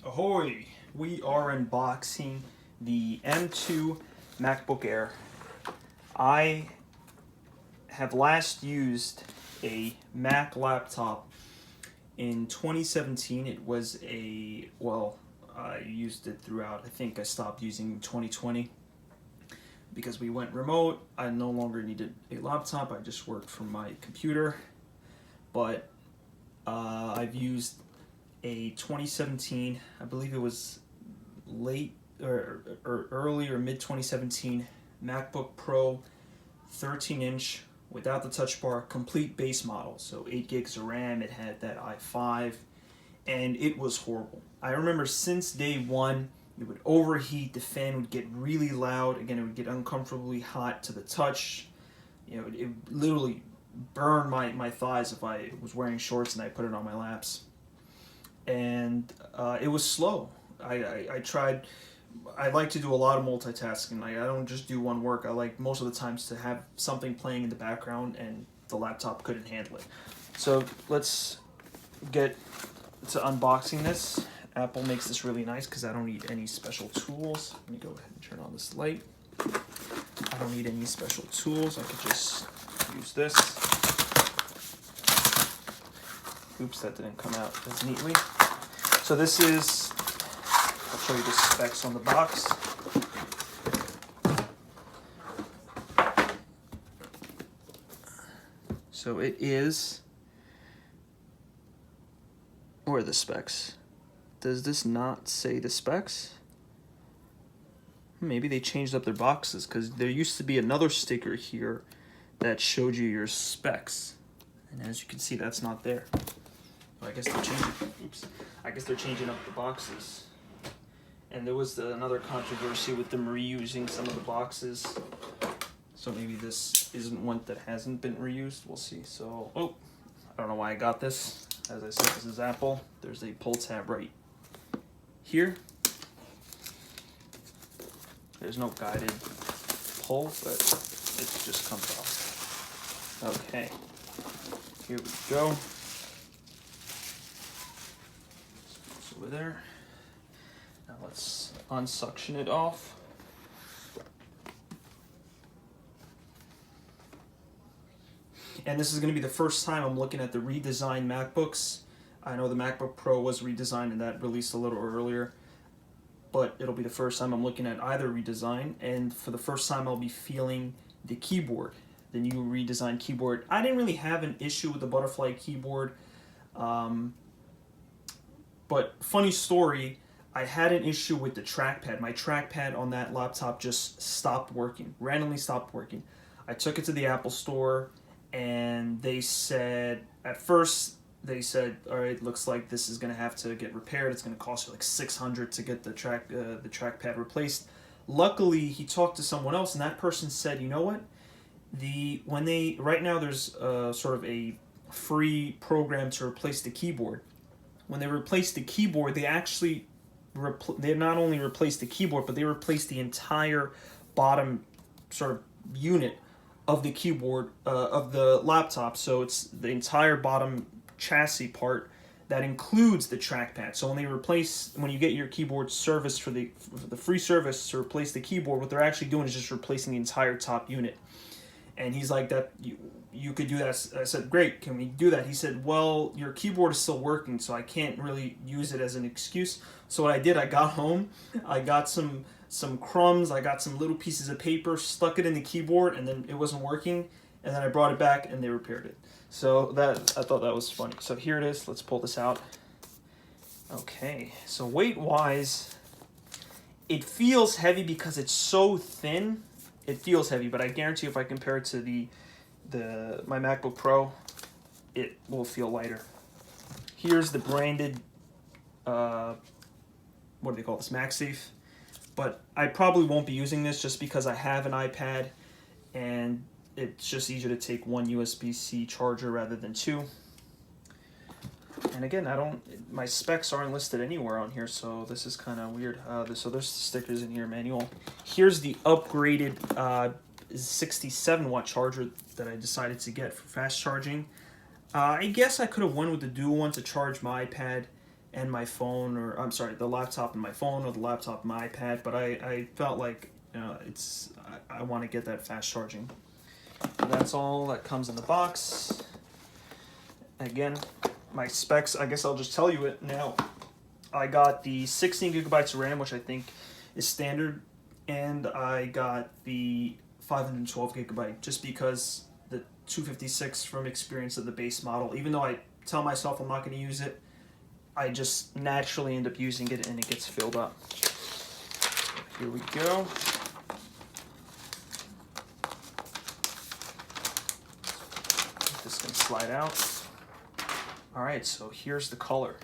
Ahoy! We are unboxing the M2 MacBook Air. I have last used a Mac laptop in 2017. It was I used it throughout. I think I stopped using in 2020 because we went remote. I no longer needed a laptop. I just worked from my computer. But I've used a 2017, I believe it was late or early or mid 2017 MacBook Pro 13-inch without the touch bar, complete base model. So 8 gigs of RAM, it had that i5, and it was horrible. I remember since day one, it would overheat, the fan would get really loud, again, it would get uncomfortably hot to the touch. You know, it literally burned my thighs if I was wearing shorts and I put it on my laps. And it was slow. I tried. I like to do a lot of multitasking. I don't just do one work. I like most of the times to have something playing in the background, and the laptop couldn't handle it. So let's get to unboxing this. Apple makes this really nice because I don't need any special tools. Let me go ahead and turn on this light. I don't need any special tools. I could just use this. Oops, that didn't come out as neatly. So this is, I'll show you the specs on the box. So it is, where are the specs? Does this not say the specs? Maybe they changed up their boxes, because there used to be another sticker here that showed you your specs. And as you can see, that's not there. I guess they're changing. Oops. I guess they're changing up the boxes. And there was another controversy with them reusing some of the boxes. So maybe this isn't one that hasn't been reused. We'll see. So, I don't know why I got this. As I said, this is Apple. There's a pull tab right here. There's no guided pull, but it just comes off. Okay. Here we go. Over there. Now let's unsuction it off. And this is going to be the first time I'm looking at the redesigned MacBooks. I know the MacBook Pro was redesigned and that released a little earlier, but it'll be the first time I'm looking at either redesign, and for the first time I'll be feeling the keyboard, the new redesigned keyboard. I didn't really have an issue with the butterfly keyboard. But funny story, I had an issue with the trackpad. My trackpad on that laptop just stopped working, randomly stopped working. I took it to the Apple store, and they said, at first, they said, all right, looks like this is going to have to get repaired. It's going to cost you like $600 to get the trackpad replaced. Luckily, he talked to someone else, and that person said, you know what? Right now there's sort of a free program to replace the keyboard. When they replaced the keyboard, they actually they not only replaced the keyboard, but they replaced the entire bottom sort of unit of the keyboard of the laptop. So it's the entire bottom chassis part that includes the trackpad. So when you get your keyboard service for the free service to replace the keyboard, what they're actually doing is just replacing the entire top unit. And he's like, that you could do that. I said, great, can we do that? He said, well, your keyboard is still working, so I can't really use it as an excuse. So what I did, I got home, I got some crumbs, I got some little pieces of paper, stuck it in the keyboard, and then it wasn't working, and then I brought it back and they repaired it. So I thought that was funny. So here it is. Let's pull this out. Okay, so weight-wise, it feels heavy because it's so thin. It feels heavy, but I guarantee if I compare it to my MacBook Pro, it will feel lighter. Here's the branded, what do they call this, MagSafe? But I probably won't be using this just because I have an iPad, and it's just easier to take one USB-C charger rather than two. And again, my specs aren't listed anywhere on here, so this is kind of weird. So there's stickers in here, manual. Here's the upgraded 67-watt charger that I decided to get for fast charging. I guess I could have went with the dual one to charge my iPad and my phone, or I'm sorry, the laptop and my phone, or the laptop and my iPad. But I felt like, you know, I want to get that fast charging. So that's all that comes in the box. Again, my specs, I guess I'll just tell you it now. I got the 16 gigabytes of RAM, which I think is standard, and I got the 512 gigabyte, just because the 256 from experience of the base model, even though I tell myself I'm not going to use it, I just naturally end up using it and it gets filled up. Here we go. This is going to slide out. All right, so here's the color.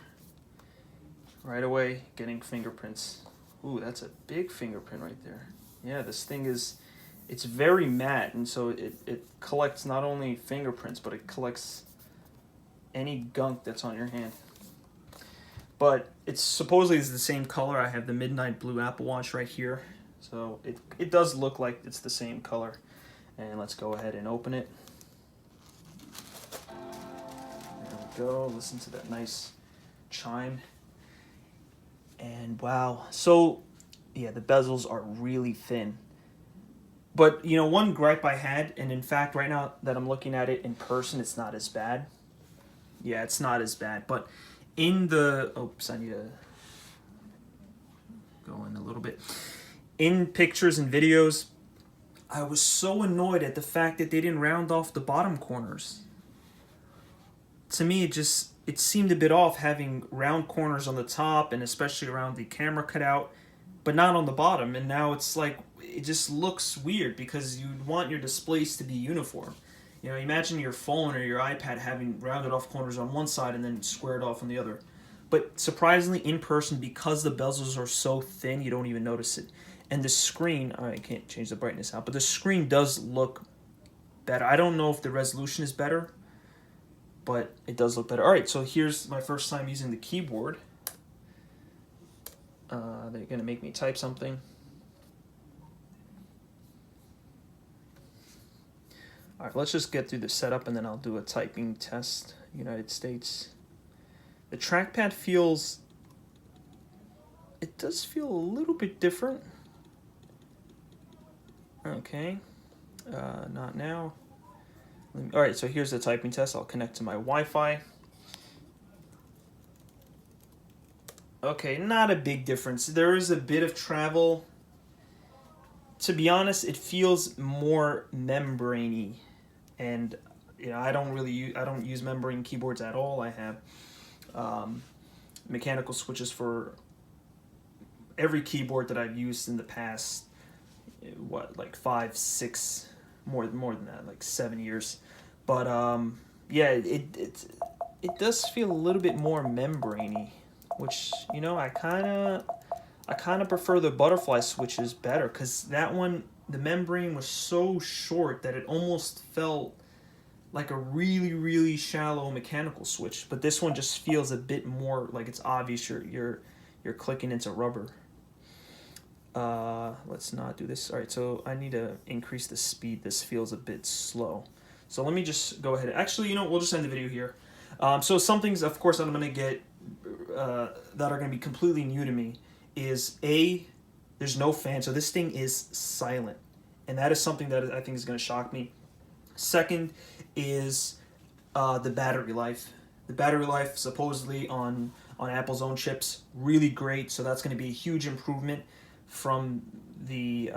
Right away, getting fingerprints. Ooh, that's a big fingerprint right there. Yeah, this thing is, it's very matte, and so it collects not only fingerprints, but it collects any gunk that's on your hand. But it's supposedly is the same color. I have the Midnight Blue Apple Watch right here, so it does look like it's the same color. And let's go ahead and open it. There we go. Listen to that nice chime. And wow, so yeah, the bezels are really thin. But you know, one gripe I had, and in fact right now that I'm looking at it in person, it's not as bad. Yeah, it's not as bad. But in the, oops, I need to go in a little bit. In pictures and videos, I was so annoyed at the fact that they didn't round off the bottom corners. To me, it seemed a bit off having round corners on the top, and especially around the camera cutout, but not on the bottom. And now it's like, it just looks weird because you want your displays to be uniform. You know, imagine your phone or your iPad having rounded off corners on one side and then squared off on the other. But surprisingly, in person, because the bezels are so thin, you don't even notice it. And the screen, I can't change the brightness out, but the screen does look better. I don't know if the resolution is better, but it does look better. All right, so here's my first time using the keyboard. They're going to make me type something. All right, let's just get through the setup, and then I'll do a typing test. United States. The trackpad feels... It does feel a little bit different. Okay. Not now. All right, so here's the typing test. I'll connect to my Wi-Fi. Okay, not a big difference. There is a bit of travel. To be honest, it feels more membrane-y, and you know, I don't use membrane keyboards at all. I have mechanical switches for every keyboard that I've used in the past. What, like 5, 6, more than that, like 7 years. But yeah, it does feel a little bit more membrane-y, which, you know, I kind of prefer the butterfly switches better, because that one, the membrane was so short that it almost felt like a really, really shallow mechanical switch. But this one just feels a bit more like it's obvious you're clicking into rubber. Let's not do this. All right, so I need to increase the speed. This feels a bit slow. So let me just go ahead. Actually, you know, we'll just end the video here. So some things, of course, that I'm going to get that are going to be completely new to me is there's no fan. So this thing is silent. And that is something that I think is going to shock me. Second is the battery life. The battery life, supposedly on Apple's own chips, really great. So that's going to be a huge improvement from the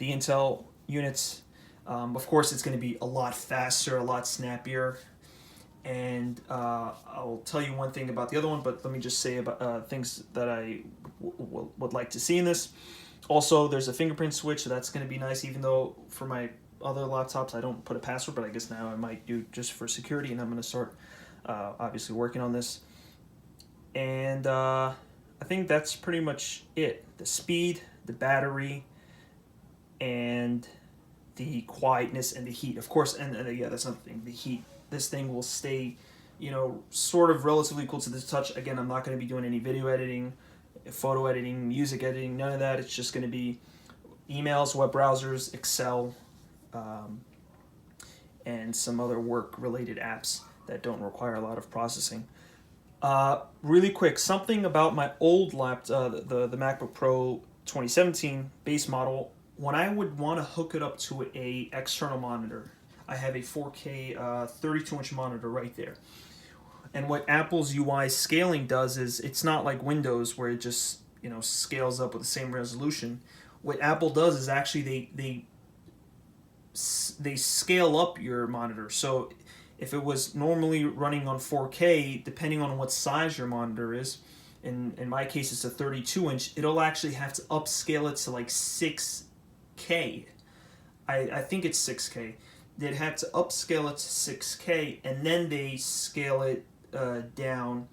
Intel units. Of course, it's going to be a lot faster, a lot snappier. And I'll tell you one thing about the other one, but let me just say about things that I would like to see in this. Also, there's a fingerprint switch, so that's going to be nice, even though for my other laptops I don't put a password, but I guess now I might do just for security, and I'm going to start obviously working on this. And I think that's pretty much it. The speed, the battery, and the quietness and the heat. Of course, and yeah, that's another thing, the heat. This thing will stay, you know, sort of relatively cool to the touch. Again, I'm not going to be doing any video editing, photo editing, music editing, none of that. It's just going to be emails, web browsers, Excel, and some other work-related apps that don't require a lot of processing. Really quick, something about my old laptop, the MacBook Pro 2017 base model. When I would want to hook it up to a external monitor, I have a 4K 32-inch monitor right there. And what Apple's UI scaling does is it's not like Windows where it just scales up with the same resolution. What Apple does is actually they scale up your monitor. So if it was normally running on 4K, depending on what size your monitor is, in my case it's a 32-inch, it'll actually have to upscale it to like 6K. I think it's 6K. They'd have to upscale it to 6K, and then they scale it down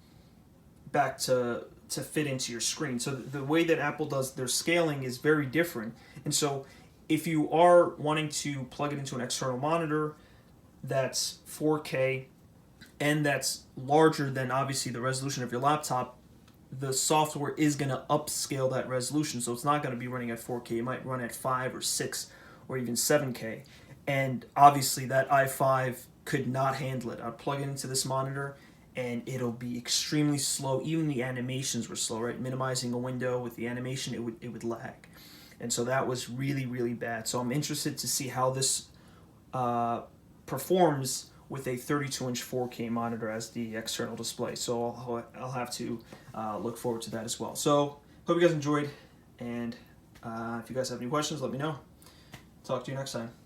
back to fit into your screen. So the way that Apple does their scaling is very different. And so if you are wanting to plug it into an external monitor that's 4K and that's larger than obviously the resolution of your laptop, the software is going to upscale that resolution. So it's not going to be running at 4K. It might run at 5 or 6 or even 7K. And obviously that i5 could not handle it. I'd plug it into this monitor and it'll be extremely slow. Even the animations were slow, right? Minimizing a window with the animation, it would lag. And so that was really, really bad. So I'm interested to see how this performs with a 32-inch 4K monitor as the external display. So I'll have to look forward to that as well. So hope you guys enjoyed, and if you guys have any questions, let me know. Talk to you next time.